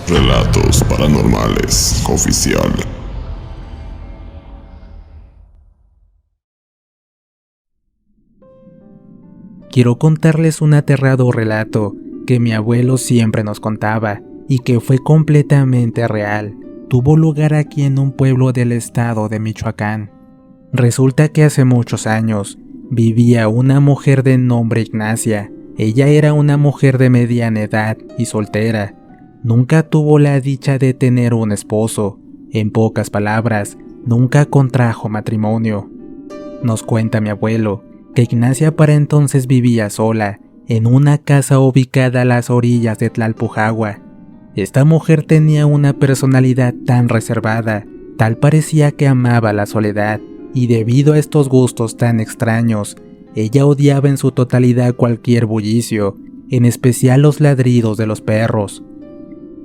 Relatos Paranormales Oficial. Quiero contarles un aterrador relato que mi abuelo siempre nos contaba y que fue completamente real. Tuvo lugar aquí en un pueblo del estado de Michoacán. Resulta que hace muchos años vivía una mujer de nombre Ignacia. Ella era una mujer de mediana edad y soltera. Nunca tuvo la dicha de tener un esposo. En pocas palabras, nunca contrajo matrimonio. Nos cuenta mi abuelo que Ignacia para entonces vivía sola, en una casa ubicada a las orillas de Tlalpujahua. Esta mujer tenía una personalidad tan reservada, tal parecía que amaba la soledad, y debido a estos gustos tan extraños, ella odiaba en su totalidad cualquier bullicio, en especial los ladridos de los perros.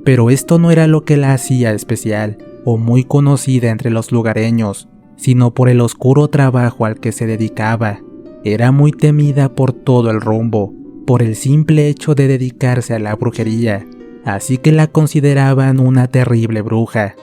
Pero esto no era lo que la hacía especial, o muy conocida entre los lugareños, sino por el oscuro trabajo al que se dedicaba. Era muy temida por todo el rumbo, por el simple hecho de dedicarse a la brujería, así que la consideraban una terrible bruja.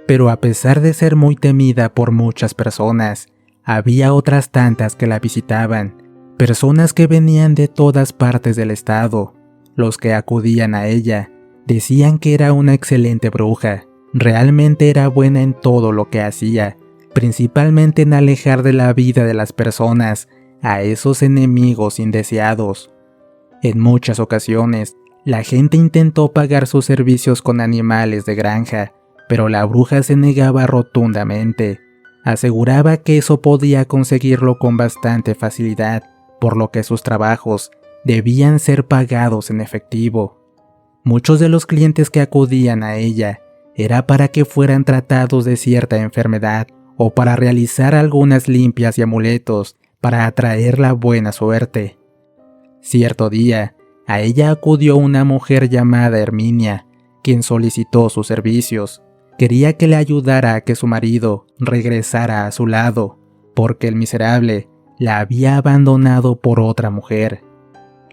Pero a pesar de ser muy temida por muchas personas, había otras tantas que la visitaban, personas que venían de todas partes del estado. Los que acudían a ella decían que era una excelente bruja, realmente era buena en todo lo que hacía, principalmente en alejar de la vida de las personas a esos enemigos indeseados. En muchas ocasiones, la gente intentó pagar sus servicios con animales de granja, pero la bruja se negaba rotundamente. Aseguraba que eso podía conseguirlo con bastante facilidad, por lo que sus trabajos debían ser pagados en efectivo. Muchos de los clientes que acudían a ella era para que fueran tratados de cierta enfermedad o para realizar algunas limpias y amuletos para atraer la buena suerte. Cierto día, a ella acudió una mujer llamada Herminia, quien solicitó sus servicios. Quería que le ayudara a que su marido regresara a su lado, porque el miserable la había abandonado por otra mujer.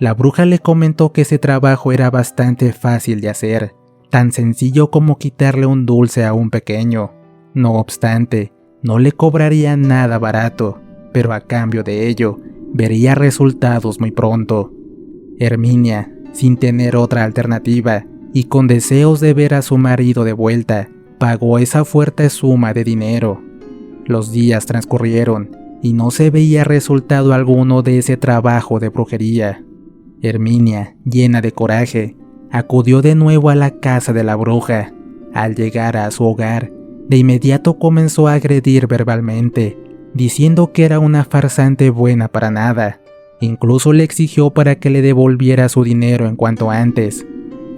La bruja le comentó que ese trabajo era bastante fácil de hacer, tan sencillo como quitarle un dulce a un pequeño. No obstante, no le cobraría nada barato, pero a cambio de ello, vería resultados muy pronto. Herminia, sin tener otra alternativa, y con deseos de ver a su marido de vuelta, pagó esa fuerte suma de dinero. Los días transcurrieron, y no se veía resultado alguno de ese trabajo de brujería. Herminia, llena de coraje, acudió de nuevo a la casa de la bruja. Al llegar a su hogar, de inmediato comenzó a agredir verbalmente, diciendo que era una farsante buena para nada. Incluso le exigió para que le devolviera su dinero en cuanto antes.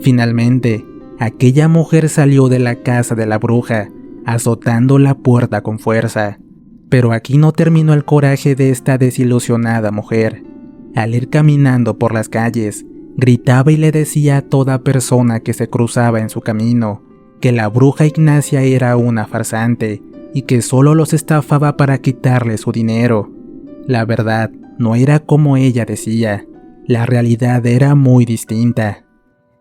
Finalmente, aquella mujer salió de la casa de la bruja, azotando la puerta con fuerza. Pero aquí no terminó el coraje de esta desilusionada mujer. Al ir caminando por las calles, gritaba y le decía a toda persona que se cruzaba en su camino que la bruja Ignacia era una farsante y que solo los estafaba para quitarle su dinero. La verdad no era como ella decía, la realidad era muy distinta.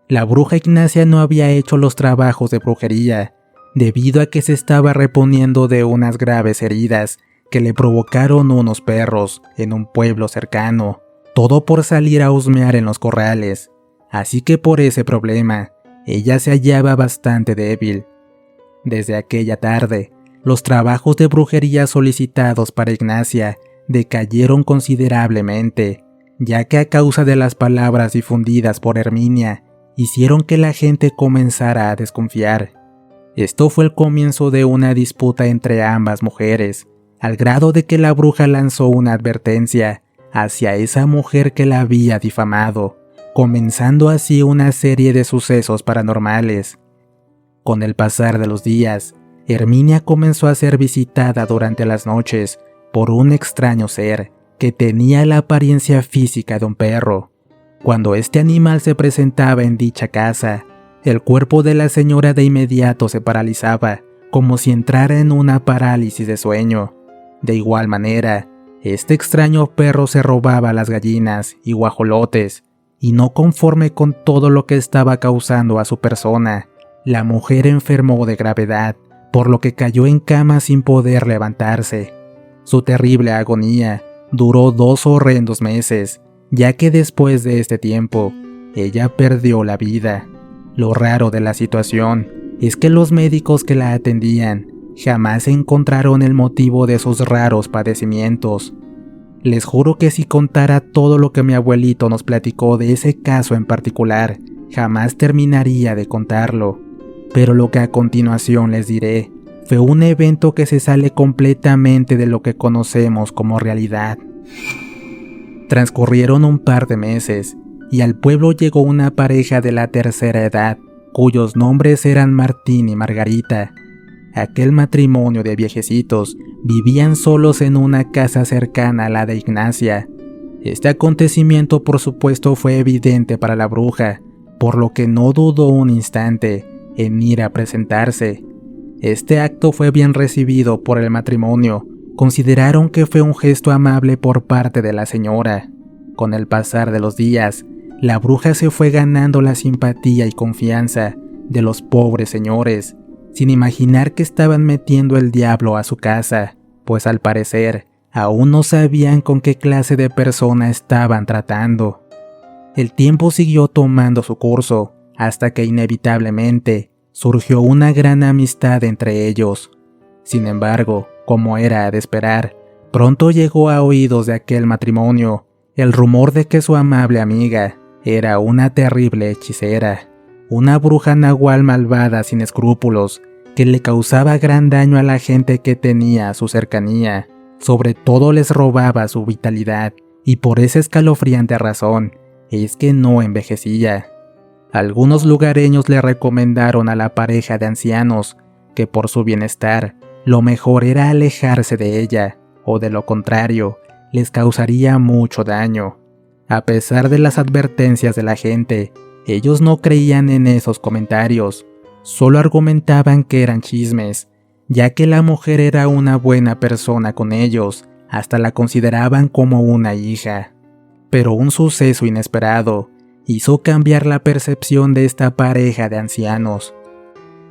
La bruja Ignacia no había hecho los trabajos de brujería, debido a que se estaba reponiendo de unas graves heridas que le provocaron unos perros en un pueblo cercano, todo por salir a husmear en los corrales, así que por ese problema, ella se hallaba bastante débil. Desde aquella tarde, los trabajos de brujería solicitados para Ignacia decayeron considerablemente, ya que a causa de las palabras difundidas por Herminia, hicieron que la gente comenzara a desconfiar. Esto fue el comienzo de una disputa entre ambas mujeres, al grado de que la bruja lanzó una advertencia hacia esa mujer que la había difamado, comenzando así una serie de sucesos paranormales. Con el pasar de los días, Herminia comenzó a ser visitada durante las noches por un extraño ser que tenía la apariencia física de un perro. Cuando este animal se presentaba en dicha casa, el cuerpo de la señora de inmediato se paralizaba, como si entrara en una parálisis de sueño. De igual manera, este extraño perro se robaba las gallinas y guajolotes, y no conforme con todo lo que estaba causando a su persona, La mujer enfermó de gravedad, por lo que cayó en cama sin poder levantarse. Su terrible agonía duró 2 horrendos meses, ya que después de este tiempo, ella perdió la vida. Lo raro de la situación es que los médicos que la atendían jamás encontraron el motivo de sus raros padecimientos. Les juro que si contara todo lo que mi abuelito nos platicó de ese caso en particular, jamás terminaría de contarlo. Pero lo que a continuación les diré fue un evento que se sale completamente de lo que conocemos como realidad. Transcurrieron un par de meses y al pueblo llegó una pareja de la tercera edad, cuyos nombres eran Martín y Margarita. Aquel matrimonio de viejecitos vivían solos en una casa cercana a la de Ignacia. Este acontecimiento por supuesto fue evidente para la bruja, por lo que no dudó un instante en ir a presentarse. Este acto fue bien recibido por el matrimonio. Consideraron que fue un gesto amable por parte de la señora. Con el pasar de los días, la bruja se fue ganando la simpatía y confianza de los pobres señores, sin imaginar que estaban metiendo el diablo a su casa, pues al parecer aún no sabían con qué clase de persona estaban tratando. El tiempo siguió tomando su curso, hasta que inevitablemente surgió una gran amistad entre ellos. Sin embargo, como era de esperar, pronto llegó a oídos de aquel matrimonio el rumor de que su amable amiga era una terrible hechicera, una bruja nahual malvada sin escrúpulos, que le causaba gran daño a la gente que tenía a su cercanía. Sobre todo les robaba su vitalidad, y por esa escalofriante razón es que no envejecía. Algunos lugareños le recomendaron a la pareja de ancianos que por su bienestar lo mejor era alejarse de ella, o de lo contrario, les causaría mucho daño. A pesar de las advertencias de la gente, ellos no creían en esos comentarios, solo argumentaban que eran chismes, ya que la mujer era una buena persona con ellos, hasta la consideraban como una hija. Pero un suceso inesperado hizo cambiar la percepción de esta pareja de ancianos.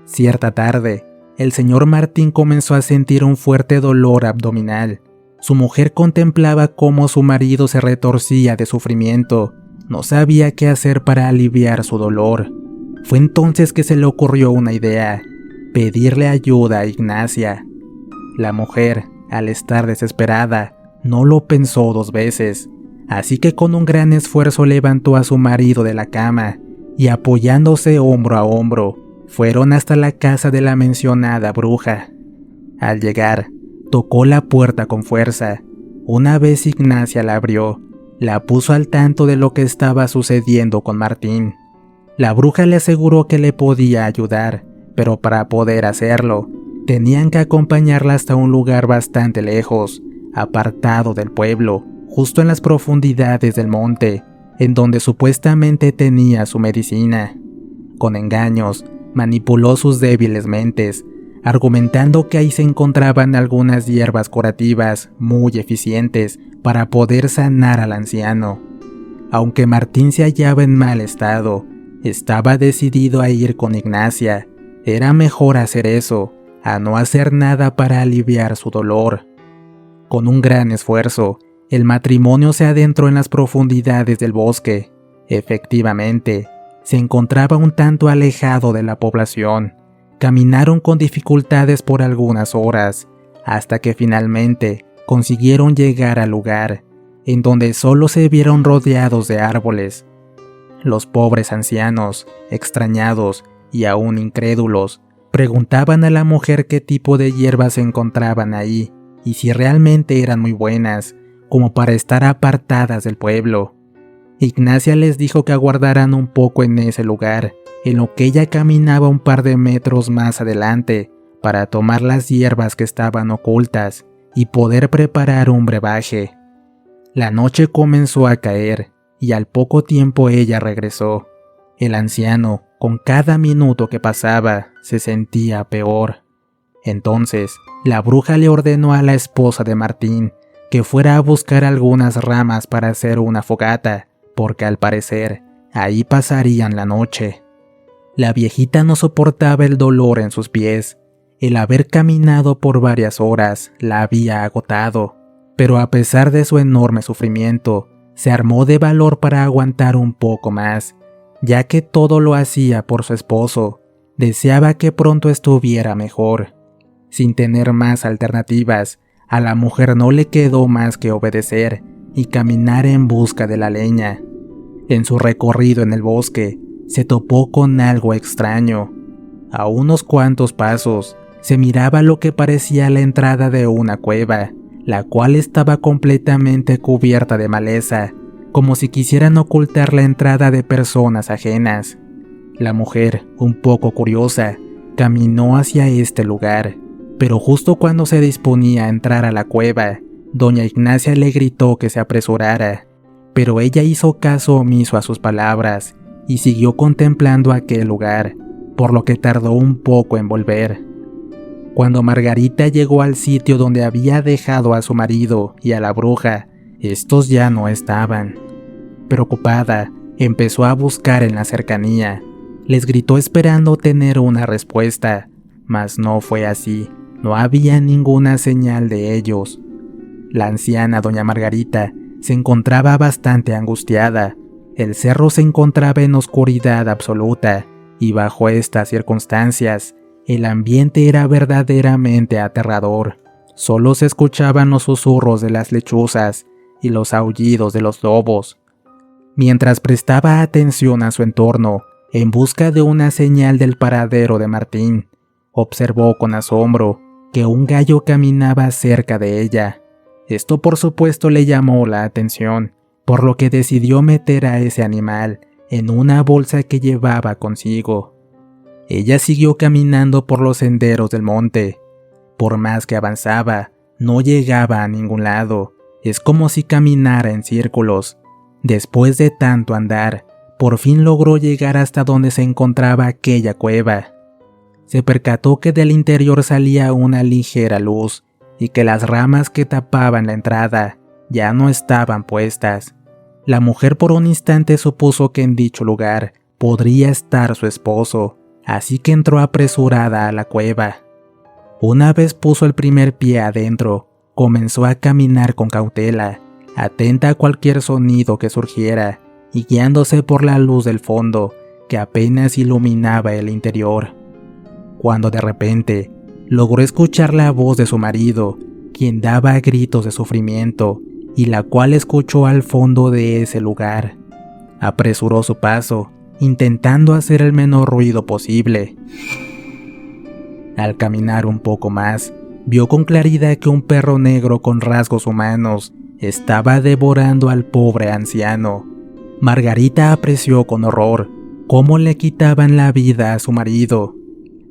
Cierta tarde, el señor Martín comenzó a sentir un fuerte dolor abdominal. Su mujer contemplaba cómo su marido se retorcía de sufrimiento. No sabía qué hacer para aliviar su dolor. Fue entonces que se le ocurrió una idea: pedirle ayuda a Ignacia. La mujer, al estar desesperada, no lo pensó 2 veces, así que con un gran esfuerzo levantó a su marido de la cama y, apoyándose hombro a hombro, fueron hasta la casa de la mencionada bruja. Al llegar, tocó la puerta con fuerza. Una vez Ignacia la abrió, la puso al tanto de lo que estaba sucediendo con Martín. La bruja le aseguró que le podía ayudar, pero para poder hacerlo, tenían que acompañarla hasta un lugar bastante lejos, apartado del pueblo, justo en las profundidades del monte, en donde supuestamente tenía su medicina. Con engaños, manipuló sus débiles mentes, argumentando que ahí se encontraban algunas hierbas curativas muy eficientes para poder sanar al anciano. Aunque Martín se hallaba en mal estado, estaba decidido a ir con Ignacia. Era mejor hacer eso, a no hacer nada para aliviar su dolor. Con un gran esfuerzo, el matrimonio se adentró en las profundidades del bosque. Efectivamente, se encontraba un tanto alejado de la población. Caminaron con dificultades por algunas horas, hasta que finalmente consiguieron llegar al lugar, en donde solo se vieron rodeados de árboles. Los pobres ancianos, extrañados y aún incrédulos, preguntaban a la mujer qué tipo de hierbas se encontraban ahí y si realmente eran muy buenas, como para estar apartadas del pueblo. Ignacia les dijo que aguardaran un poco en ese lugar, en lo que ella caminaba un par de metros más adelante para tomar las hierbas que estaban ocultas y poder preparar un brebaje. La noche comenzó a caer y al poco tiempo ella regresó. El anciano, con cada minuto que pasaba, se sentía peor. Entonces, la bruja le ordenó a la esposa de Martín que fuera a buscar algunas ramas para hacer una fogata, porque al parecer ahí pasarían la noche. La viejita no soportaba el dolor en sus pies. El haber caminado por varias horas la había agotado, pero a pesar de su enorme sufrimiento, se armó de valor para aguantar un poco más, ya que todo lo hacía por su esposo. Deseaba que pronto estuviera mejor. Sin tener más alternativas, a la mujer no le quedó más que obedecer y caminar en busca de la leña. En su recorrido en el bosque, se topó con algo extraño. A unos cuantos pasos, se miraba lo que parecía la entrada de una cueva, la cual estaba completamente cubierta de maleza, como si quisieran ocultar la entrada de personas ajenas. La mujer, un poco curiosa, caminó hacia este lugar, pero justo cuando se disponía a entrar a la cueva, doña Ignacia le gritó que se apresurara, pero ella hizo caso omiso a sus palabras y siguió contemplando aquel lugar, por lo que tardó un poco en volver. Cuando Margarita llegó al sitio donde había dejado a su marido y a la bruja, estos ya no estaban. Preocupada, empezó a buscar en la cercanía. Les gritó esperando tener una respuesta, mas no fue así. No había ninguna señal de ellos. La anciana doña Margarita se encontraba bastante angustiada. El cerro se encontraba en oscuridad absoluta, y bajo estas circunstancias, el ambiente era verdaderamente aterrador. Solo se escuchaban los susurros de las lechuzas y los aullidos de los lobos. Mientras prestaba atención a su entorno, en busca de una señal del paradero de Martín, observó con asombro que un gallo caminaba cerca de ella. Esto por supuesto le llamó la atención, por lo que decidió meter a ese animal en una bolsa que llevaba consigo. Ella siguió caminando por los senderos del monte. Por más que avanzaba, no llegaba a ningún lado. Es como si caminara en círculos. Después de tanto andar, por fin logró llegar hasta donde se encontraba aquella cueva. Se percató que del interior salía una ligera luz y que las ramas que tapaban la entrada ya no estaban puestas. La mujer por un instante supuso que en dicho lugar podría estar su esposo, así que entró apresurada a la cueva. Una vez puso el primer pie adentro, comenzó a caminar con cautela, atenta a cualquier sonido que surgiera y guiándose por la luz del fondo que apenas iluminaba el interior. Cuando de repente logró escuchar la voz de su marido, quien daba gritos de sufrimiento y la cual escuchó al fondo de ese lugar. Apresuró su paso, intentando hacer el menor ruido posible. Al caminar un poco más, vio con claridad que un perro negro con rasgos humanos estaba devorando al pobre anciano. Margarita apreció con horror cómo le quitaban la vida a su marido.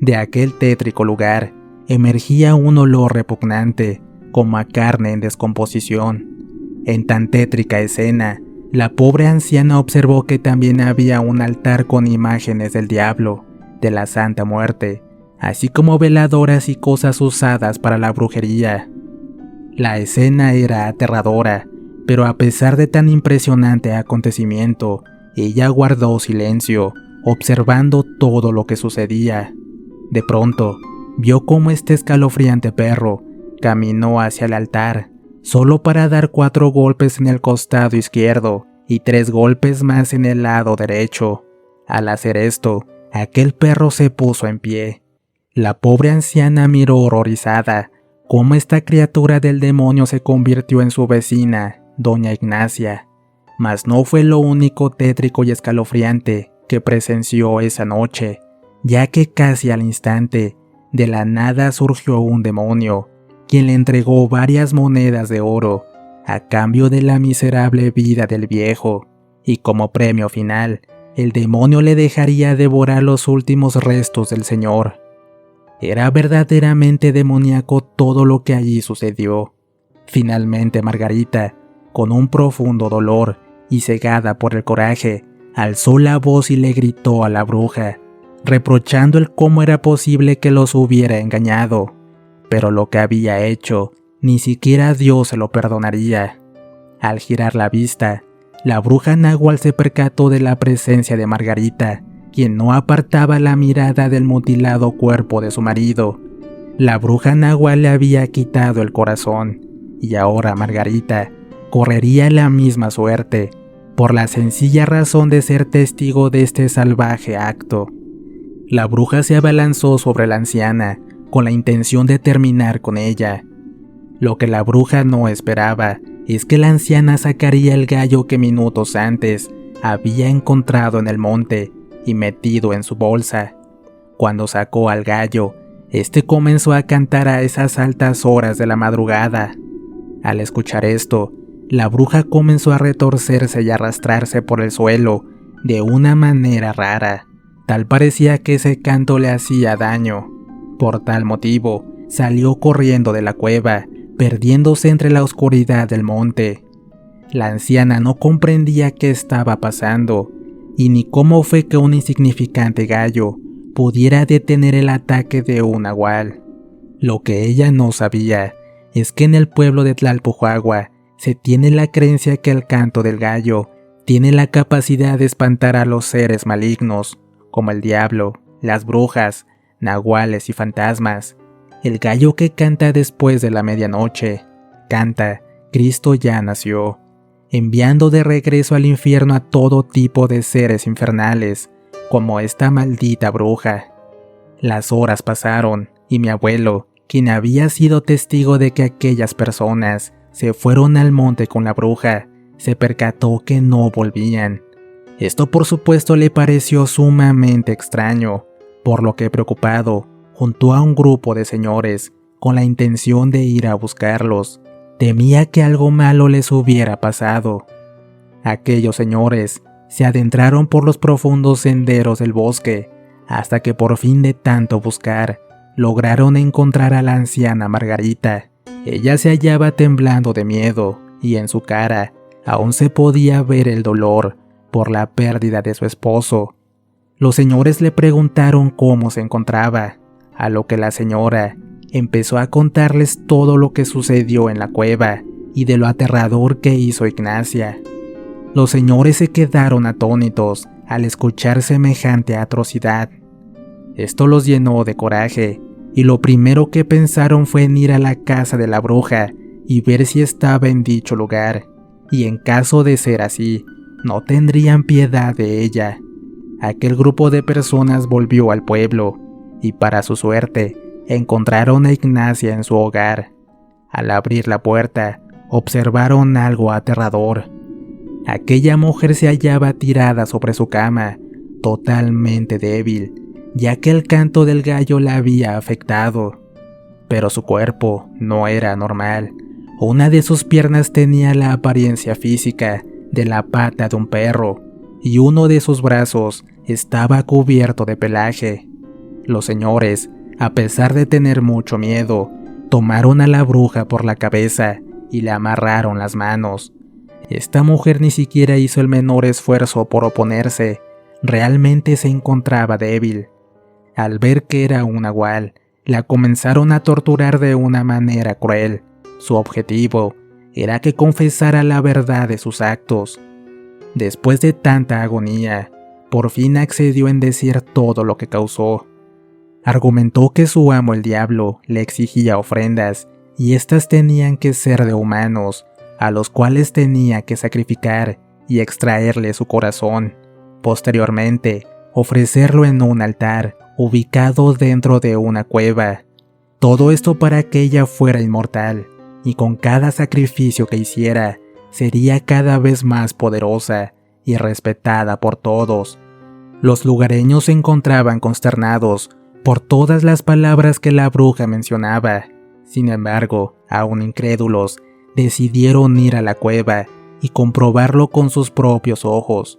De aquel tétrico lugar emergía un olor repugnante, como a carne en descomposición. En tan tétrica escena, la pobre anciana observó que también había un altar con imágenes del diablo, de la Santa Muerte, así como veladoras y cosas usadas para la brujería. La escena era aterradora, pero a pesar de tan impresionante acontecimiento, ella guardó silencio, observando todo lo que sucedía. De pronto, vio cómo este escalofriante perro caminó hacia el altar, solo para dar 4 golpes en el costado izquierdo y 3 golpes más en el lado derecho. Al hacer esto, aquel perro se puso en pie. La pobre anciana miró horrorizada cómo esta criatura del demonio se convirtió en su vecina, doña Ignacia. Mas no fue lo único tétrico y escalofriante que presenció esa noche, ya que casi al instante, de la nada surgió un demonio, quien le entregó varias monedas de oro a cambio de la miserable vida del viejo, y como premio final, el demonio le dejaría devorar los últimos restos del señor. Era verdaderamente demoníaco todo lo que allí sucedió. Finalmente Margarita, con un profundo dolor y cegada por el coraje, alzó la voz y le gritó a la bruja, reprochando el cómo era posible que los hubiera engañado. Pero lo que había hecho, ni siquiera Dios se lo perdonaría. Al girar la vista, la bruja náhuatl se percató de la presencia de Margarita quien no apartaba la mirada del mutilado cuerpo de su marido. La bruja Nahual le había quitado el corazón, y ahora Margarita correría la misma suerte, por la sencilla razón de ser testigo de este salvaje acto. La bruja se abalanzó sobre la anciana, con la intención de terminar con ella. Lo que la bruja no esperaba es que la anciana sacaría el gallo que minutos antes había encontrado en el monte y metido en su bolsa. Cuando sacó al gallo, este comenzó a cantar a esas altas horas de la madrugada. Al escuchar esto, la bruja comenzó a retorcerse y arrastrarse por el suelo de una manera rara. Tal parecía que ese canto le hacía daño. Por tal motivo, salió corriendo de la cueva, perdiéndose entre la oscuridad del monte. La anciana no comprendía qué estaba pasando, y ni cómo fue que un insignificante gallo pudiera detener el ataque de un nahual. Lo que ella no sabía es que en el pueblo de Tlalpujagua se tiene la creencia que el canto del gallo tiene la capacidad de espantar a los seres malignos, como el diablo, las brujas, nahuales y fantasmas. El gallo que canta después de la medianoche, canta, Cristo ya nació, enviando de regreso al infierno a todo tipo de seres infernales, como esta maldita bruja. Las horas pasaron, y mi abuelo, quien había sido testigo de que aquellas personas se fueron al monte con la bruja, se percató que no volvían. Esto por supuesto le pareció sumamente extraño, por lo que preocupado, juntó a un grupo de señores con la intención de ir a buscarlos. Temía que algo malo les hubiera pasado. Aquellos señores se adentraron por los profundos senderos del bosque, hasta que por fin de tanto buscar, lograron encontrar a la anciana Margarita. Ella se hallaba temblando de miedo, y en su cara aún se podía ver el dolor por la pérdida de su esposo. Los señores le preguntaron cómo se encontraba, a lo que la señora empezó a contarles todo lo que sucedió en la cueva y de lo aterrador que hizo Ignacia. Los señores se quedaron atónitos al escuchar semejante atrocidad. Esto los llenó de coraje, y lo primero que pensaron fue en ir a la casa de la bruja y ver si estaba en dicho lugar, y en caso de ser así, no tendrían piedad de ella. Aquel grupo de personas volvió al pueblo, y para su suerte, encontraron a Ignacia en su hogar. Al abrir la puerta, observaron algo aterrador. Aquella mujer se hallaba tirada sobre su cama, totalmente débil, ya que el canto del gallo la había afectado. Pero su cuerpo no era normal. Una de sus piernas tenía la apariencia física de la pata de un perro, y uno de sus brazos estaba cubierto de pelaje. Los señores, a pesar de tener mucho miedo, tomaron a la bruja por la cabeza y le amarraron las manos. Esta mujer ni siquiera hizo el menor esfuerzo por oponerse, realmente se encontraba débil. Al ver que era un nahual, la comenzaron a torturar de una manera cruel. Su objetivo era que confesara la verdad de sus actos. Después de tanta agonía, por fin accedió en decir todo lo que causó. Argumentó que su amo el diablo le exigía ofrendas, y éstas tenían que ser de humanos, a los cuales tenía que sacrificar y extraerle su corazón. Posteriormente, ofrecerlo en un altar, ubicado dentro de una cueva. Todo esto para que ella fuera inmortal, y con cada sacrificio que hiciera, sería cada vez más poderosa y respetada por todos. Los lugareños se encontraban consternados por todas las palabras que la bruja mencionaba. Sin embargo, aún incrédulos, decidieron ir a la cueva y comprobarlo con sus propios ojos.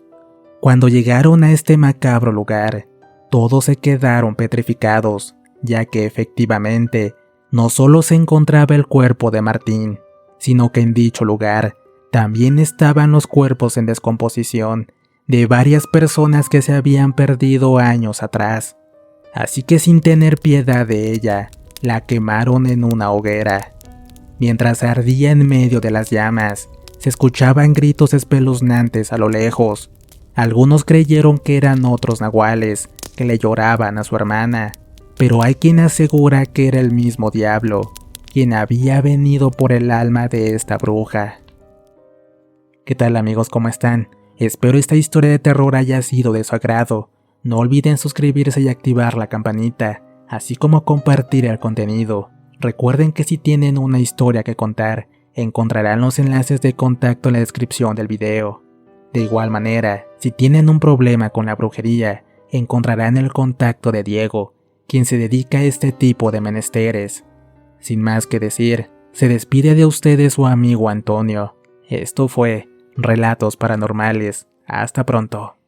Cuando llegaron a este macabro lugar, todos se quedaron petrificados, ya que efectivamente no solo se encontraba el cuerpo de Martín, sino que en dicho lugar también estaban los cuerpos en descomposición de varias personas que se habían perdido años atrás. Así que sin tener piedad de ella, la quemaron en una hoguera. Mientras ardía en medio de las llamas, se escuchaban gritos espeluznantes a lo lejos. Algunos creyeron que eran otros nahuales que le lloraban a su hermana, pero hay quien asegura que era el mismo diablo, quien había venido por el alma de esta bruja. ¿Qué tal amigos? ¿Cómo están? Espero esta historia de terror haya sido de su agrado. No olviden suscribirse y activar la campanita, así como compartir el contenido. Recuerden que si tienen una historia que contar, encontrarán los enlaces de contacto en la descripción del video. De igual manera, si tienen un problema con la brujería, encontrarán el contacto de Diego, quien se dedica a este tipo de menesteres. Sin más que decir, se despide de ustedes su amigo Antonio. Esto fue Relatos Paranormales. Hasta pronto.